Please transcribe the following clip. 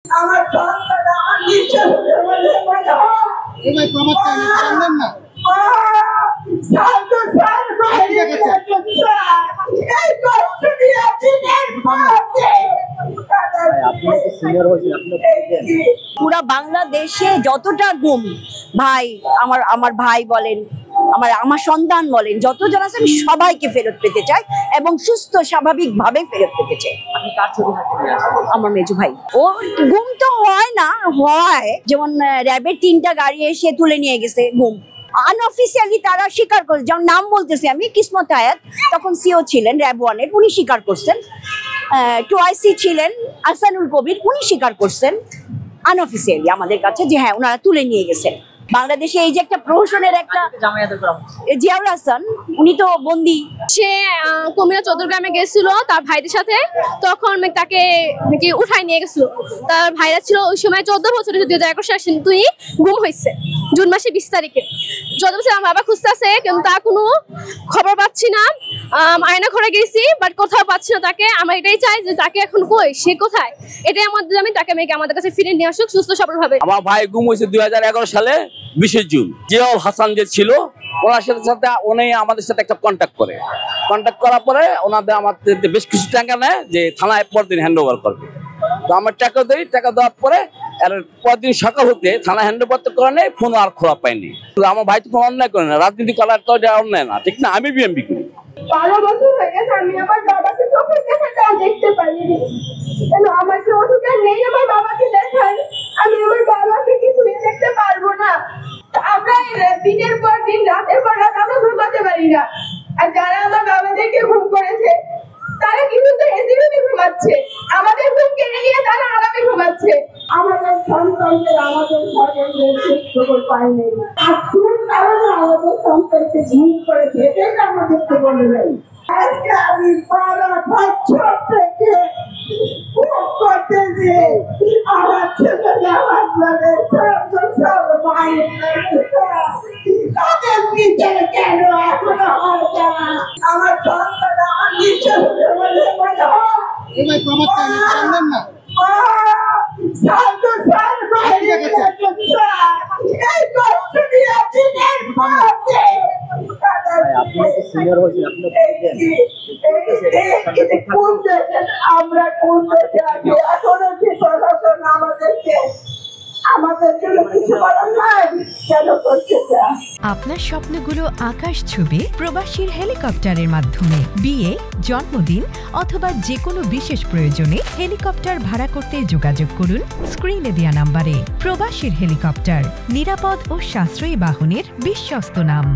আমার সন্তান আমার নিচে হতে বলে মনে হয় এই ভাই প্রমাণ জানেন না সাধু স্যার বাইরে এই কষ্ট নিয়ে দিনের পথে পুরা বাংলাদেশে যতটা গুম ভাই আমার ভাই বলেন আমার সন্তান বলেন যতজন আছে আমি সবাইকে ফেরত পেতে চাই এবং সুস্থ স্বাভাবিক ভাবে ফেরত পেতে চাই। আমার মেজু ভাই ও গুম তো হয় না, হয় যেমন র্যাবের 3টা গাড়ি এসে তুলে নিয়ে গেছে গুম, আনঅফিসিয়ালি তারা স্বীকার করে, যেমন নাম বলতেছি আমি, কিসমত হায়াত তখন সিও ছিলেন র্যাব 1-এর, উনি স্বীকার করছেন। 2IC ছিলেন আহসানুল কবির, উনি স্বীকার করছেন আনঅফিসিয়ালি আমাদের কাছে যে হ্যাঁ ওনারা তুলে নিয়ে গেছেন। বাংলাদেশে এই যে একটা প্রহসনের একটা জিয়াউল হাসান, উনি তো বন্দি, সে কুমিল্লা চৌদ্দগ্রামে গেছিল তার ভাইদের সাথে, তখন তাকে নাকি উঠাই নিয়ে গেছিল। তার ভাইরা ছিল ওই সময় 14 বছরের, 2021 সালে তুই গুম হয়েছে জুন মাসে 20 তারিখে। 14 বছর আমার বাবা খুঁজতেছে কিন্তু তার কোনো খবর পাচ্ছি না। আয়না ঘরে গেছি বাট কোথাও পাচ্ছি না তাকে। আমরা এটাই চাই যে তাকে এখন কই, সে কোথায়, এটাই আমাদের দাবি, তাকে মেয়েকে আমাদের কাছে ফিরে নিয়ে আসুক সুস্থ সবল ভাবে। আমার ভাই গুম হয়েছে 2011 সালে 20 জুন। জিয়াউল হাসান যে ছিল ওনার সাথে উনি আমাদের সাথে একটা কন্ট্যাক্ট করার পরে ওনাদের আমাদের বেশ কিছু টাকা নেয় যে থানায় পরদিন হ্যান্ড ওভার করবে। তো আমার টাকা দেওয়ার পরে আর পরদিন সকাল হতে থানা হ্যান্ড ওভার তো করে নেই, ফোন আর খোলা পাইনি। আমার ভাই তো কোনো অন্যায় করে না, রাজনীতি করার তো অন্যায় না, ঠিক না? আমি বিএমপি করি। 12 বছর হয়ে গেছে আমি আমার বাবাকে চোখের দেখাটাও দেখতে পারিনি। কেন আমার কি অধিকার নেই আমার বাবাকে দেখার? আমি আমার বাবাকে কিছুই দেখতে পারবো না। আমরা দিনের পর দিন রাতের পর রাত আমরা ঘুমাতে পারি না। আর যারা আমার বাবাদেরকে ঘুম করেছে তারা কিন্তু এসিরুমে ঘুমাচ্ছে, আমাদের ঘুম কেড়ে নিয়ে তারা আরামে ঘুমাচ্ছে। আমাদের সন্তানদের আমাদের স্বজনদের খবর পাইনি, আর কোন কারণে আমাদের সন্তানকে ঘুম করেছে এটাই আমাদেরকে বলে নেই। আজকে আমি 12 বছর থেকে ভোগ করতেছি আমার ছেলেরা আপনাদের সব মায়ের তাদের নিচে কেন এখনো হয় না? আমার সন্তান আমার নিচে হতে বলে মনে হয় এই ভাই প্রমাণ জানেন না সাধু স্যার বাইরে এই কষ্ট নিয়ে দিনের পথে আমরা কোন দেশে আছি? এখনো কি প্রশাসন আমাদের জন্য কিছু করার নাই? কেন করতে চায়? আপনার স্বপ্নগুলো আকাশ ছুবে প্রবাসীর হেলিকপ্টারের মাধ্যমে। বিয়ে, জন্মদিন অথবা যে কোনো বিশেষ প্রয়োজনে হেলিকপ্টার ভাড়া করতে যোগাযোগ করুন স্ক্রিনে দেয়া নাম্বারে। প্রবাসীর হেলিকপ্টার, নিরাপদ ও সাশ্রয়ী বাহনের বিশ্বস্ত নাম।